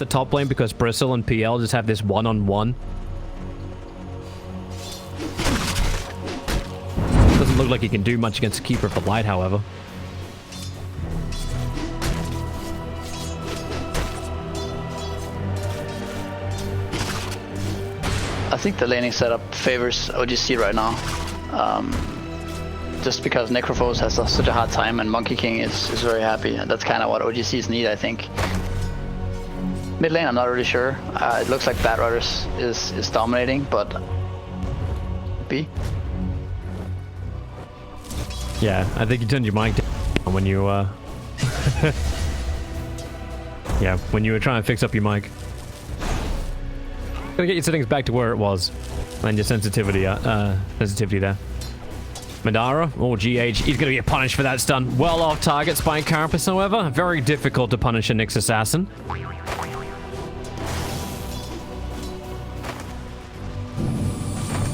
the top lane because Bristle and PL just have this one-on-one. Doesn't look like he can do much against the Keeper of the Light, however. I think the laning setup favors OGC right now. Just because Necrophos has such a hard time and Monkey King is very happy. And that's kind of what OGCs need, I think. Mid lane, I'm not really sure. It looks like Bad Riders is dominating, but B. Yeah, I think you turned your mic down when you, yeah, when you were trying to fix up your mic. Gotta get your settings back to where it was. And your sensitivity there. Madara, or GH, he's gonna get punished for that stun. Well off target, Spine Carapace, however. Very difficult to punish a Nyx Assassin.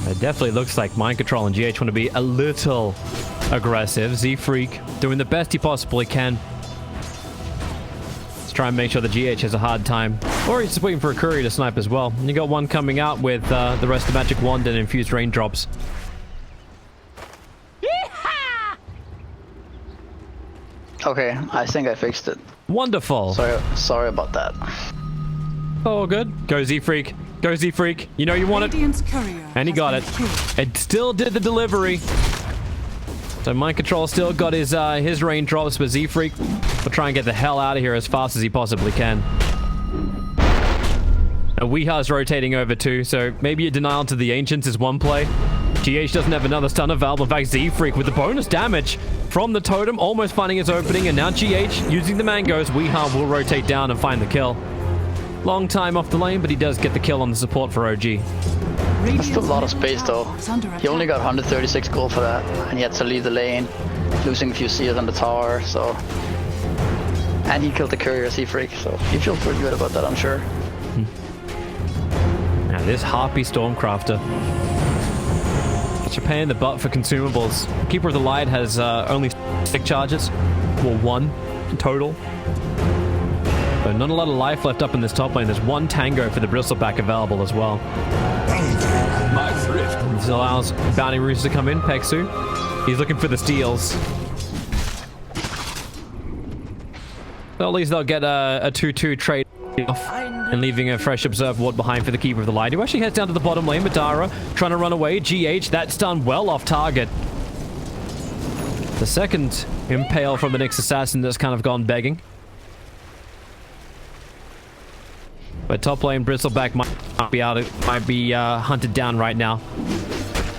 It definitely looks like Mind Control and GH want to be a little aggressive. Z-Freak doing the best he possibly can. Let's try and make sure the GH has a hard time. Or he's just waiting for a courier to snipe as well. And you got one coming out with the rest of Magic Wand and Infused Raindrops. Okay, I think I fixed it. Wonderful. Sorry about that. Oh, good. Go Z-Freak. Go Z-Freak. You know you want it. And he got it. It still did the delivery. So Mind Control still got his raindrops, but Z-Freak will try and get the hell out of here as fast as he possibly can. And Weeha's rotating over too, so maybe a denial to the Ancients is one play. GH doesn't have another stunner valve. In fact, Z-Freak with the bonus damage from the totem, almost finding his opening, and now GH using the mangoes. Weeha will rotate down and find the kill. Long time off the lane, but he does get the kill on the support for OG. That's still a lot of space though. He only got 136 gold for that, and he had to leave the lane, losing a few seals on the tower, so... And he killed the courier Z-Freak, so he feels pretty good about that, I'm sure. Now this Harpy Stormcrafter. It's a pain in the butt for consumables. Keeper of the Light has only 6 charges. Well, 1 in total. But not a lot of life left up in this top lane. There's 1 Tango for the Bristleback available as well. This allows Bounty Roosters to come in. Peksu. He's looking for the steals. Well, at least they'll get a 2-2 trade off and leaving a fresh Observe Ward behind for the Keeper of the Light, who actually heads down to the bottom lane. Madara trying to run away. GH, that's done well off target. The second impale from the Nyx Assassin that's kind of gone begging. But top lane, Bristleback might be hunted down right now.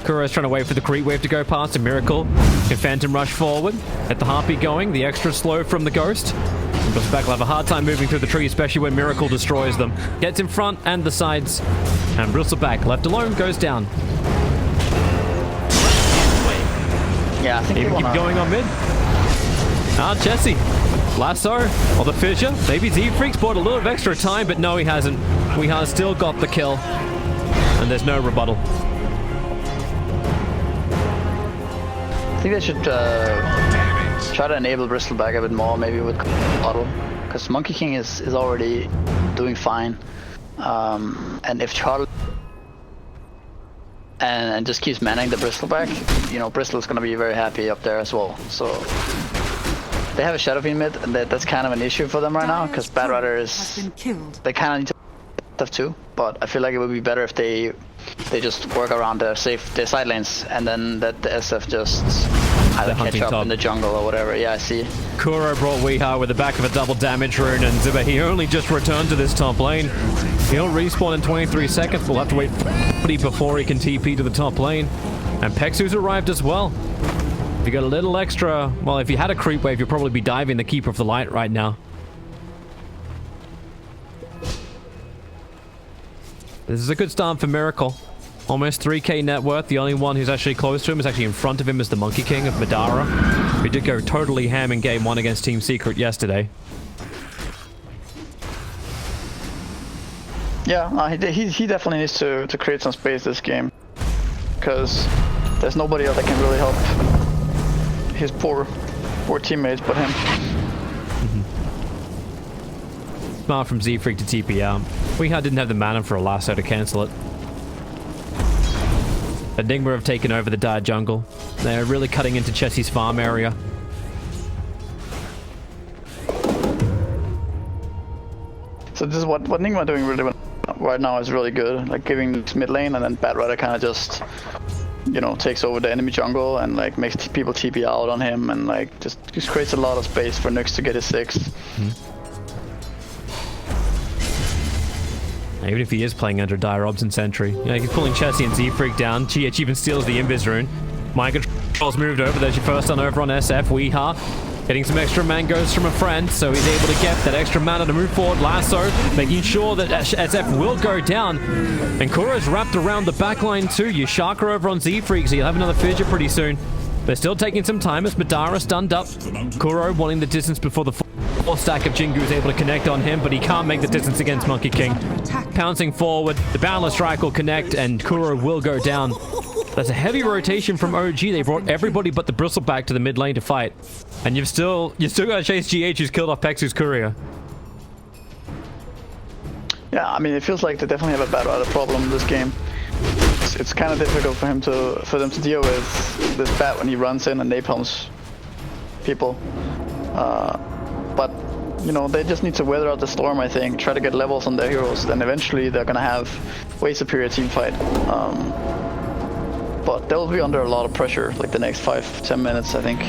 Kuro's trying to wait for the creep wave to go past. A Miracle can Phantom Rush forward. Get the Harpy going. The extra slow from the Ghost. Bristleback will have a hard time moving through the tree, especially when Miracle destroys them. Gets in front and the sides. And Bristleback, left alone, goes down. Yeah, I think even keep going on mid. Ah, Jesse. Lasso, or the Fissure. Maybe Z-Freak's bought a little bit of extra time, but no, he hasn't. Weeha still got the kill. And there's no rebuttal. I think they should try to enable Bristleback a bit more, maybe with auto. Because Monkey King is already doing fine. And if Charlie and just keeps manning the Bristleback, you know, Bristle's gonna be very happy up there as well. So they have a Shadow Fiend mid, and that's kind of an issue for them right now, because Bad Rider is... They kind of need to stuff too, but I feel like it would be better if they just work around their side lanes, and then let the SF just either catch up in the jungle or whatever. Yeah, I see. Kuro brought Weeha with the back of a double damage rune, and Ziba, he only just returned to this top lane. He'll respawn in 23 seconds. We'll have to wait before he can TP to the top lane. And Peksu's arrived as well. If you got a little extra... Well, if you had a creep wave, you'd probably be diving the Keeper of the Light right now. This is a good start for Miracle. Almost 3k net worth. The only one who's actually close to him is actually in front of him is the Monkey King of Madara, who did go totally ham in game 1 against Team Secret yesterday. Yeah, he definitely needs to create some space this game, because there's nobody else that can really help his poor teammates but him. smart from Z-Freak to TP out. WeHa didn't have the mana for a lasso to cancel it. Nigma have taken over the dire jungle. They're really cutting into Chessie's farm area. So this is what Nigma doing really well right now is really good. Like giving this mid lane, and then Batrider kind of just, you know, takes over the enemy jungle and like makes people TP out on him, and like just creates a lot of space for Nyx to get his 6. Even if he is playing under Dire Obs and Sentry. You know, he's pulling Chessie and Z-Freak down. GH even steals the Invis rune. Mind Control's moved over. There's your first on over on SF. WeHa getting some extra mangoes from a friend, so he's able to get that extra mana to move forward. Lasso, making sure that SF will go down. And Kuro's wrapped around the backline too. You Shaka over on Z-Freak, so you'll have another fissure pretty soon. They're still taking some time as Madara stunned up. Kuro wanting the distance before the stack of Jingu is able to connect on him, but he can't make the distance against Monkey King. Pouncing forward, the Boundless Strike will connect, and Kuro will go down. That's a heavy rotation from OG. They brought everybody but the Bristleback to the mid lane to fight. And you've still got to chase GH, who's killed off Pexu's courier. Yeah, I mean, it feels like they definitely have a Batrider problem in this game. It's kind of difficult for them to deal with this bat when he runs in and napalms people. But you know, they just need to weather out the storm, I think, try to get levels on their heroes, then eventually they're gonna have way superior team fight. But they'll be under a lot of pressure like the next 5-10 minutes, I think.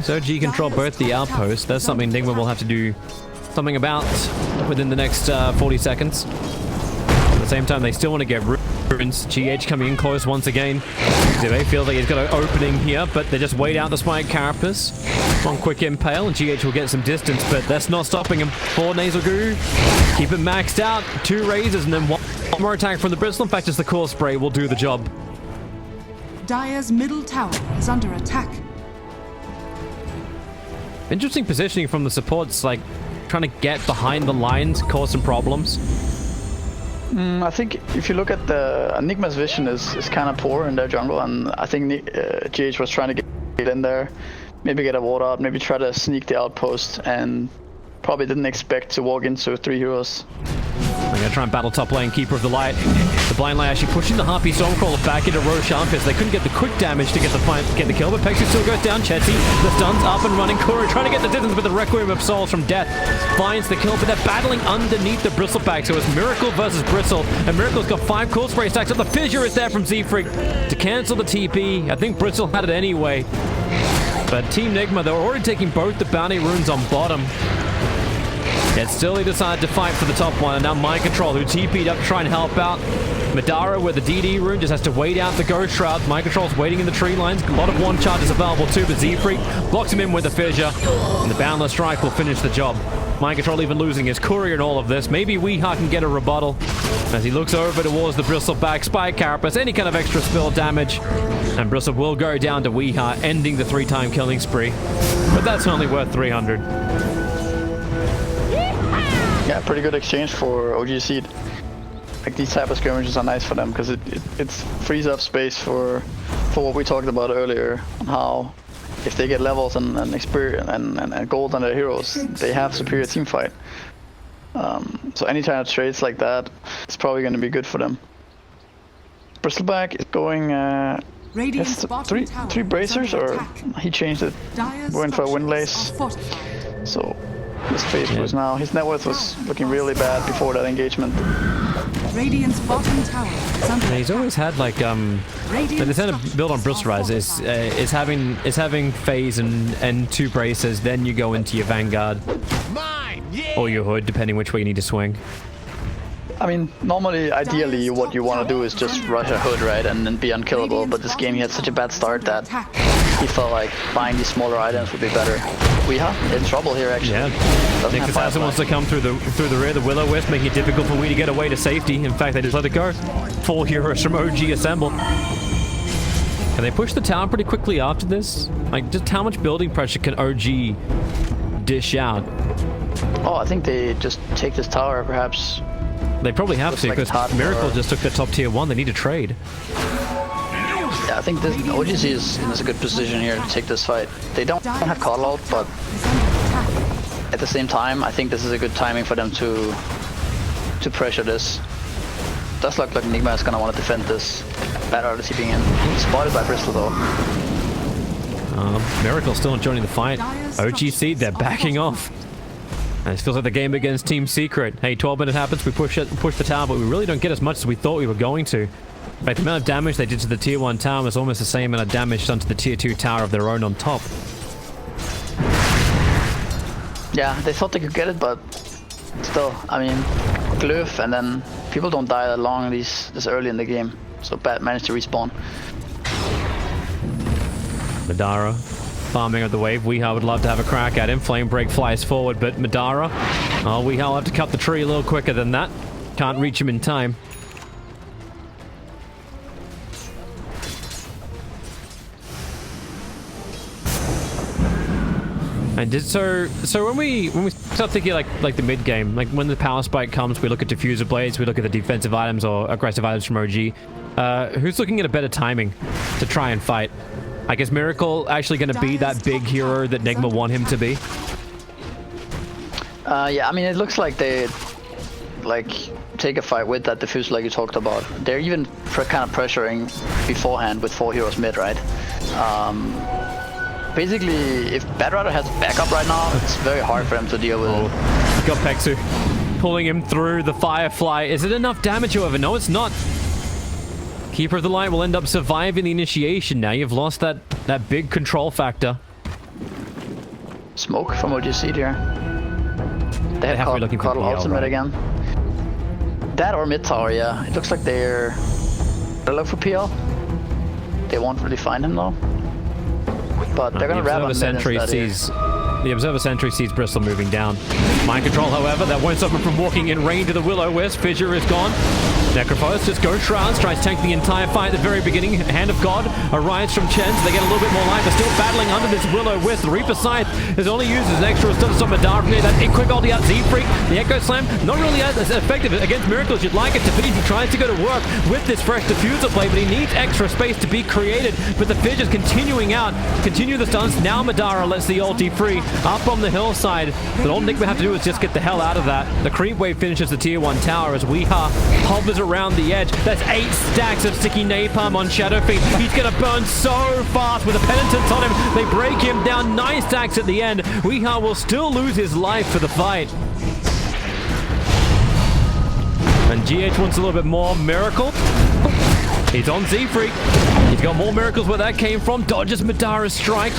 So OG control both the outposts. That's something Nigma will have to do something about within the next 40 seconds. At the same time, they still want to get runes. GH coming in close once again. They feel like he's got an opening here, but they just wait out the Spike Carapace. One quick impale, and GH will get some distance, but that's not stopping him. 4 Nasal Goo. Keep it maxed out. 2 Razors, and then one more attack from the Bristle. In fact, just the Core Spray will do the job. Dire's middle tower is under attack. Interesting positioning from the supports, like trying to get behind the lines, cause some problems. I think if you look at the Nigma's vision is kind of poor in their jungle, and I think GH was trying to get in there, maybe get a ward out, maybe try to sneak the outpost, and probably didn't expect to walk into 3 heroes. They're going to try and battle top lane, Keeper of the Light. The Blind Light actually pushing the Harpy Stormcrawler back into Roshan because they couldn't get the quick damage to get the kill, but Pexu still goes down. Chessie, the stun's up and running. Kuro trying to get the distance with the Requiem of Souls from Death. Finds the kill, but they're battling underneath the Bristleback, so it's Miracle versus Bristle, and Miracle's got 5 Cool Spray stacks up. The Fissure is there from Z-Freak to cancel the TP. I think Bristle had it anyway. But Team Nigma, they were already taking both the bounty runes on bottom. Yet still they decide to fight for the top one, and now Mind Control, who TP'd up to try and help out. Madara with the DD rune just has to wait out the Ghost Shroud. Mind Control's waiting in the tree lines. A lot of one charges available too, but Z-Freak blocks him in with the Fissure, and the Boundless Strike will finish the job. Mind Control even losing his courier in all of this. Maybe WeHa can get a rebuttal as he looks over towards the Bristleback, Spike Carapace, any kind of extra spill damage. And Bristle will go down to WeHa, ending the 3-time killing spree. But that's only worth 300. Yeah, pretty good exchange for OG Seed. Like, these type of skirmishes are nice for them because it frees up space for what we talked about earlier, on how if they get levels and experience and gold on their heroes, they have superior team fight. So any kind of trades like that is probably going to be good for them. Bristleback is going three bracers, or he changed it, going for a Windlace. So his face was now, his net worth was looking really bad before that engagement. Radiant's bottom tower is under he's always had like the center build on Bristle Rise is having phase and 2 braces, then you go into your Vanguard or your Hood, depending which way you need to swing. I mean, normally, ideally, what you want to do is just rush a Hood, right, and then be unkillable, but this game he had such a bad start that he felt like buying these smaller items would be better. WeHa in trouble here, actually. Yeah, Nick Assassin wants to come through the rear, the Will-O-Wisp, making it difficult for We to get away to safety. In fact, they just let it go. 4 heroes from OG assemble. Can they push the tower pretty quickly after this? Like, just how much building pressure can OG dish out? Oh, I think they just take this tower, perhaps. They probably have to, because like Miracle just took the top tier 1. They need to trade. Yeah, I think this OGC is in a good position here to take this fight. They don't have Call Out, but at the same time, I think this is a good timing for them to pressure this. Does look like Nigma is gonna want to defend this. Better receiving in. Spotted by Bristol though. Miracle still not joining the fight. OGC, they're backing off. And it feels like the game against Team Secret. Hey, 12 minutes happens, we push the tower, but we really don't get as much as we thought we were going to. In fact, the amount of damage they did to the tier 1 tower was almost the same amount of damage done to the tier 2 tower of their own on top. Yeah, they thought they could get it, but still, I mean, glyph, and then people don't die that long this early in the game. So Bat managed to respawn. Madara farming of the wave. Weehaw would love to have a crack at him. Flame break flies forward, but Madara, Weehaw will have to cut the tree a little quicker than that. Can't reach him in time. And so when we start thinking like the mid game, like when the power spike comes, we look at diffuser blades, we look at the defensive items or aggressive items from OG. Who's looking at a better timing to try and fight? I guess Miracle actually going to be that big hero that Nigma want him to be. Yeah, I mean it looks like they take a fight with that diffuser like you talked about. They're even kind of pressuring beforehand with 4 heroes mid, right? Basically, if Badrider has backup right now, it's very hard for him to deal with it. Got Pexu pulling him through the Firefly. Is it enough damage, however? No, it's not. Keeper of the Light will end up surviving the initiation now. You've lost that big control factor. Smoke from OGC here. They have Coddle ultimate again. That or mid tower, yeah. It looks like they're look for PL. They won't really find him though. But they're gonna wrap on the Observer Sentry sees Bristol moving down. Mind control, however, that won't stop him from walking in range of the Will-O-Wisp. Fissure is gone. Necrophos just goes Shrouds, tries to tank the entire fight at the very beginning. Hand of God arrives from Chen, so they get a little bit more life. They're still battling under this Will-O-Wisp. The Reaper Scythe is only used as an extra stun to stop Madara from here. That quick ulti out Z-Freak. The Echo Slam, not really as effective against Miracle as you'd like it to be. He tries to go to work with this fresh diffuser play, but he needs extra space to be created. But the Fissure's continuing out. Continue the stuns. Now Madara lets the ulti free. Up on the hillside. But all Nigma have to do is just get the hell out of that. The creep wave finishes the tier 1 tower as Weehaw hovers around the edge. That's 8 stacks of sticky napalm on Shadow Fiend. He's gonna burn so fast with a penitence on him. They break him down 9 stacks at the end. Weehaw will still lose his life for the fight. And GH wants a little bit more. Miracle. He's on Z-Freak. He's got more miracles where that came from. Dodges Madara's strike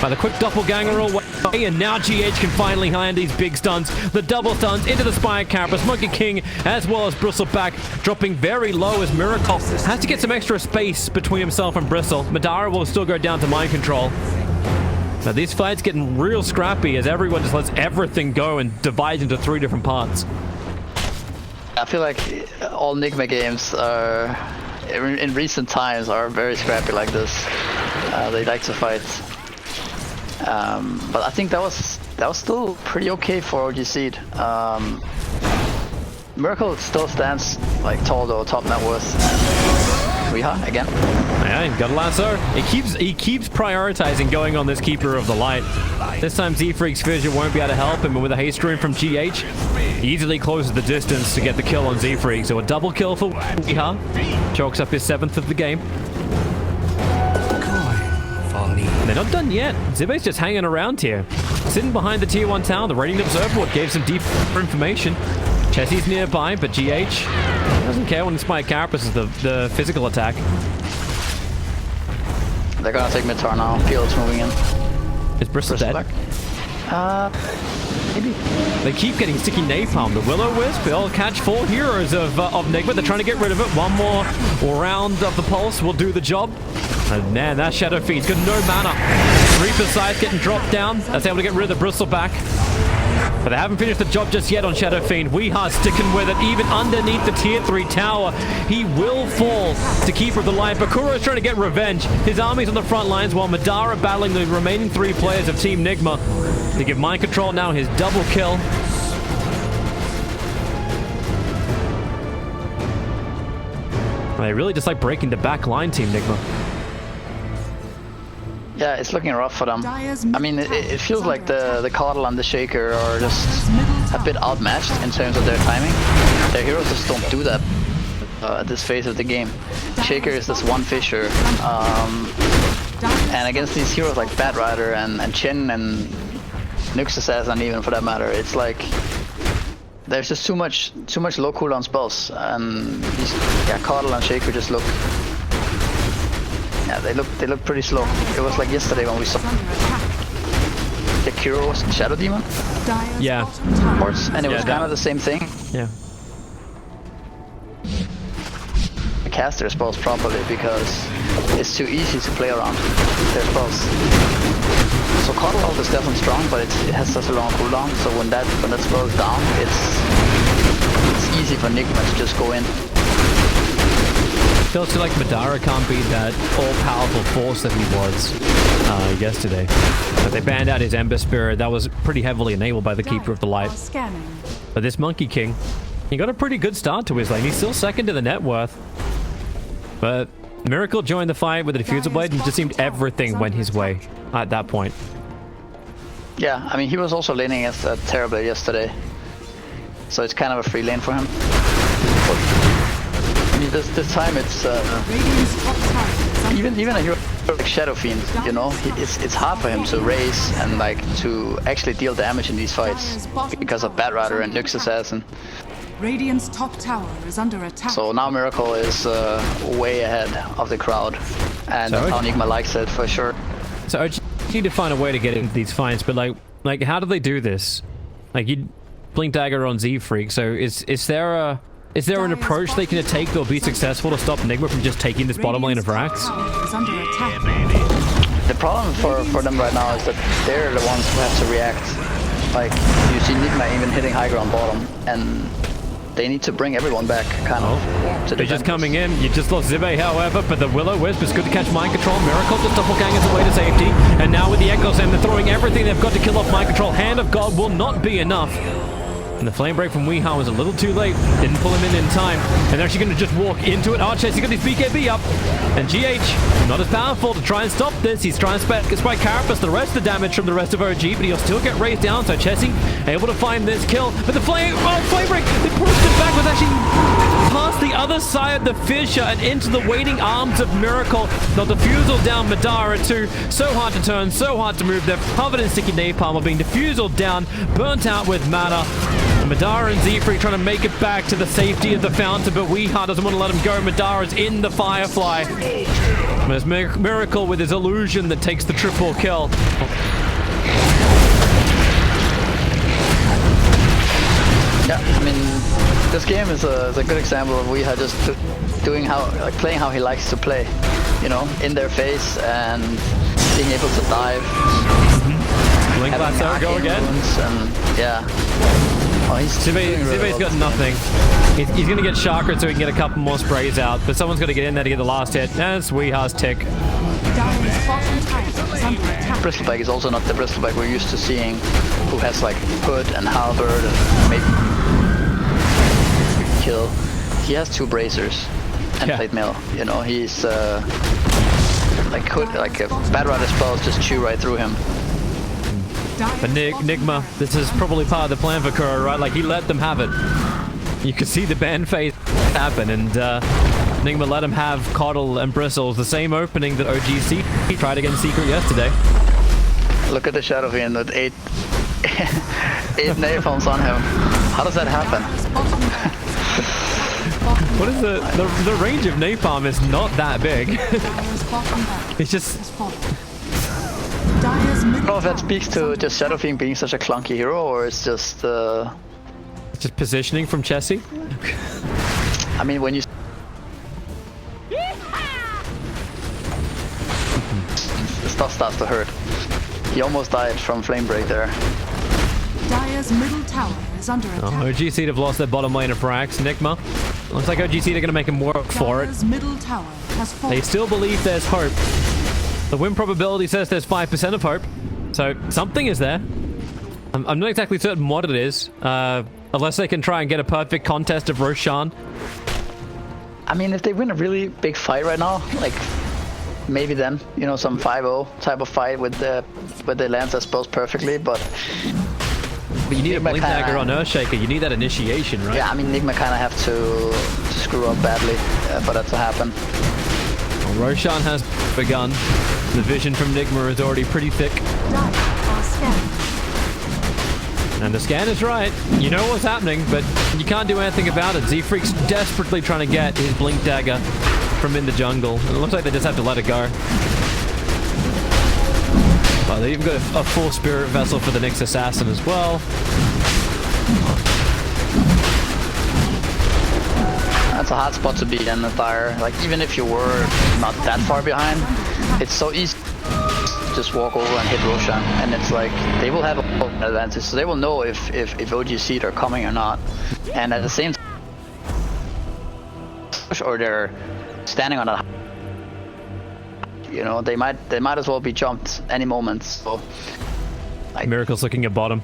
by the quick doppelganger away, and now GH can finally land these big stuns. The double stuns into the Spire Carapace, Monkey King, as well as Bristleback, dropping very low as Miracle has to get some extra space between himself and Bristle. Madara will still go down to mind control. Now these fights getting real scrappy as everyone just lets everything go and divides into 3 different parts. I feel like all Nigma games are, in recent times, are very scrappy like this. They like to fight. But I think that was still pretty okay for OGC. Miracle still stands like tall though, top net worth. Weehaw again. Yeah, got a lasso. He keeps prioritizing going on this Keeper of the Light. This time Z-Freak's Fissure won't be able to help him, and with a haste rune from GH, he easily closes the distance to get the kill on Z-Freak. So a double kill for Weehaw. Chalks up his 7th of the game. And they're not done yet. Zibe's just hanging around here. Sitting behind the tier 1 tower, the Radiant Observer gave some deep information. Chessie's nearby, but GH doesn't care when the Spike Carapace is the physical attack. They're gonna take mid tower now. Field's moving in. Is Bristle dead? Maybe. They keep getting sticky napalm. The Will-O-Wisp, they'll catch 4 heroes of Nigma. They're trying to get rid of it. One more round of the pulse will do the job. And man, that Shadow Fiend's got no mana. Reaper Scythe getting dropped down. That's able to get rid of the Bristleback. But they haven't finished the job just yet on Shadow Fiend. Weehaw sticking with it, even underneath the tier 3 tower. He will fall to Keeper of the Light. Bakura's trying to get revenge. His army's on the front lines while Madara battling the remaining 3 players of Team Nigma. To give mind control now his double kill. They really just like breaking the back line, Team Nigma. Yeah, it's looking rough for them. Dire's I mean, it feels like the Coddle and the Shaker are just a bit outmatched in terms of their timing. Their heroes just don't do that at this phase of the game. Shaker is this one fisher, and against these heroes like Batrider and Chen and Nyx Assassin even for that matter, it's like there's just too much low cooldown spells, and these Coddle and Shaker just look. Yeah, they look pretty slow. It was like yesterday when we saw the Kuro's Shadow Demon. Yeah. Ports, and it was kind of the same thing. Yeah. I cast their spells properly because it's too easy to play around their spells. So Coddle ult is definitely strong, but it has such a long cooldown. So when that spell is down, it's easy for Nigma to just go in. Feels like Madara can't be that all-powerful force that he was yesterday. But they banned out his Ember Spirit. That was pretty heavily enabled by the Keeper of the Light. But this Monkey King, he got a pretty good start to his lane. He's still second to the net worth. But Miracle joined the fight with the Diffusal Blade, and it just seemed everything went his way at that point. Yeah, I mean, he was also laning against Terrorblade yesterday. So it's kind of a free lane for him. I mean, this time it's even a hero like Shadow Fiend, you know, it's hard for him to raise and like to actually deal damage in these fights because of Batrider and Nyx Assassin. Radiant's top tower is under attack. So now Miracle is way ahead of the crowd, and so Nigma likes it for sure. So I just need to find a way to get into these fights, but like how do they do this? Like you blink dagger on Z Freak, so is there an approach they can take that will be successful to stop Nigma from just taking this bottom lane of Rax? The problem for them right now is that they're the ones who have to react. Like, you see Nigma even hitting high ground bottom, and they need to bring everyone back, kind of. They're just coming in. You just lost Zibe, however, but the Will-O-Wisp is good to catch Mind Control. Miracle just doppelgangers away to safety. And now with the Echoes, and they're throwing everything they've got to kill off Mind Control. Hand of God will not be enough. And the flame break from Weehaw was a little too late. Didn't pull him in time. And they're actually going to just walk into it. Archers, he's got his BKB up. And GH, not as powerful to try and stop this. He's trying to spike Carapace the rest of the damage from the rest of OG, but he'll still get raised down. So Chessie able to find this kill. But the flame break, they pushed it back, was actually past the other side of the fissure and into the waiting arms of Miracle. The diffusal down Madara too. So hard to turn, so hard to move. They're covered in sticky napalm, being diffusal down, burnt out with mana. Madara and Z-Freak trying to make it back to the safety of the fountain, but Weehaw doesn't want to let him go. Madara's in the Firefly. There's Miracle with his illusion that takes the triple kill. Yeah, I mean, this game is a good example of Weehaw just playing how he likes to play. You know, in their face and being able to dive. Blink Lasso, go again. And, yeah. Oh, Zibe's got nothing. He's going to get chakra so he can get a couple more sprays out, but someone's got to get in there to get the last hit. That's Weehaw's tick. Bristleback is also not the Bristleback we're used to seeing, who has like hood and halberd and maybe kill. He has two bracers and plate mail. You know, he's like hood, like a Batrider spells just chew right through him. But Nigma, this is probably part of the plan for Kuro, right? Like, he let them have it. You could see the ban phase happen, and Nigma let him have Coddle and Bristles, the same opening that OGC tried against Secret yesterday. Look at the Shadow Fiend with 8 napalms on him. How does that happen? What is the range of napalm is not that big. It's just... I don't know if that speaks to just Shadow Fiend being such a clunky hero, or it's just positioning from Chessie. I mean, when you stuff starts to hurt. He almost died from flame break there. Dire's middle tower is under attack. OGC have lost their bottom lane of Rax. Nigma. Looks like OGC they're going to make him work for it. Middle tower has fallen. They still believe there's hope. The win probability says there's 5% of hope. So something is there. I'm not exactly certain what it is. Unless they can try and get a perfect contest of Roshan. I mean, if they win a really big fight right now, like maybe then, you know, some 5-0 type of fight with the lands exposed perfectly, but you need Nigma a blink dagger on Earthshaker. You need that initiation, right? Yeah, I mean, Nigma kind of have to screw up badly for that to happen. Well, Roshan has begun. The vision from Nigma is already pretty thick. And the scan is right. You know what's happening, but you can't do anything about it. Z-Freak's desperately trying to get his blink dagger from in the jungle. And it looks like they just have to let it go. But they even got a full spirit vessel for the Nyx assassin as well. That's a hot spot to be in the fire. Like, even if you were not that far behind, it's so easy to just walk over and hit Roshan, and it's like they will have an advantage, so they will know if OGC are coming or not. And at the same time, or they're standing on a, you know, they might as well be jumped any moment. So, like, Miracle's looking at bottom.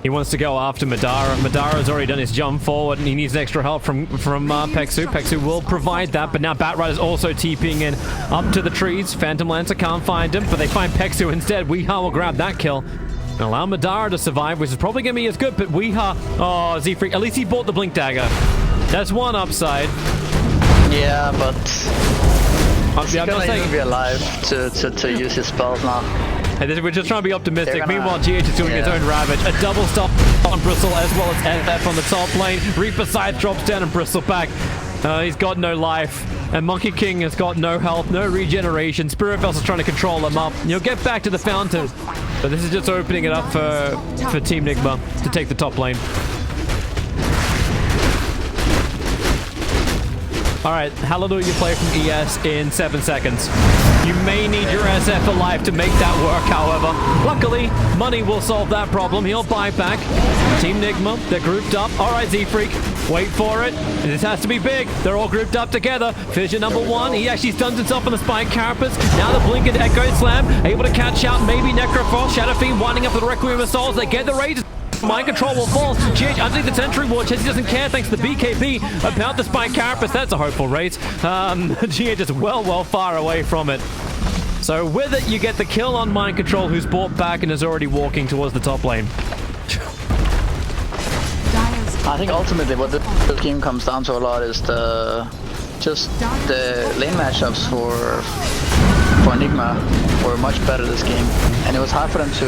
He wants to go after Madara. Madara's already done his jump forward, and he needs extra help from Peksu. Peksu will provide that, but now Batrider's also TPing in up to the trees. Phantom Lancer can't find him, but they find Peksu instead. Weeha will grab that kill and allow Madara to survive, which is probably going to be as good, but Weeha... Oh, Z-Freak. At least he bought the Blink Dagger. That's one upside. Yeah, but... He's gonna even be alive to use his spells now. Hey, we're just trying to be optimistic. Meanwhile, GH is doing his own ravage. A double stop on Bristle as well as FF on the top lane. Reaper Scythe drops down and Bristle back. He's got no life. And Monkey King has got no health, no regeneration. Spirit Vessel's trying to control him up. He'll get back to the fountain. But this is just opening it up for Team Nigma to take the top lane. Alright, Hallelujah play from ES in 7 seconds. You may need your SF alive to make that work, however. Luckily, money will solve that problem. He'll buy back. Team Nigma, they're grouped up. Alright, Z-Freak, wait for it. This has to be big. They're all grouped up together. Fissure number 1, he actually stuns himself on the Spike Carapace. Now the Blink and Echo Slam, able to catch out maybe Necrofrost. Shadow Fiend winding up with the Requiem of Souls. They get the Rages. Mind control will fall. GH underneath the Sentry Ward. Chessie doesn't care thanks to the BKB about the Spike Carapace. That's a hopeful race. GH is well far away from it. So with it, you get the kill on Mind Control, who's brought back and is already walking towards the top lane. I think ultimately what this game comes down to a lot is the lane matchups for Nigma were much better this game, and it was hard for them to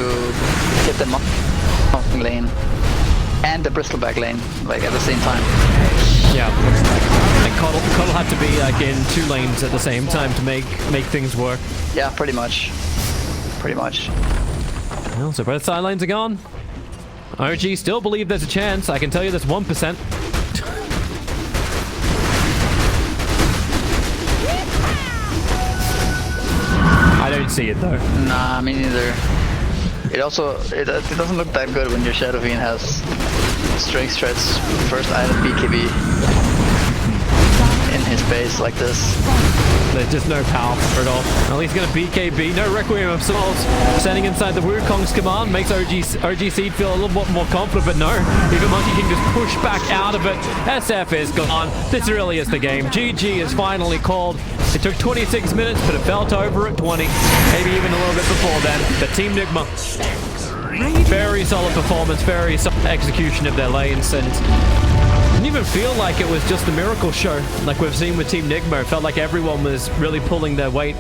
hit the lane and the Bristleback lane like at the same time. Yeah, and Coddle had to be like in 2 lanes at the same time to make things work. Yeah, pretty much. Well, so both side lanes are gone. OG still believe there's a chance. I can tell you there's 1%. I don't see it though. Nah, me neither. It doesn't look that good when your Shadow Fiend has strength threats first item BKB in his base like this. There's just no power at all. Well, he's going to BKB. No Requiem of Souls. Standing inside the Wukong's command makes OG Seed feel a little bit more confident, but no. Even Monkey King just pushed back out of it. SF is gone. This really is the game. GG is finally called. It took 26 minutes, but it felt over at 20. Maybe even a little bit before then. But Team Nigma, very solid performance, very solid execution of their lanes, and didn't even feel like it was just a miracle show like we've seen with Team Nigma. It felt like everyone was really pulling their weight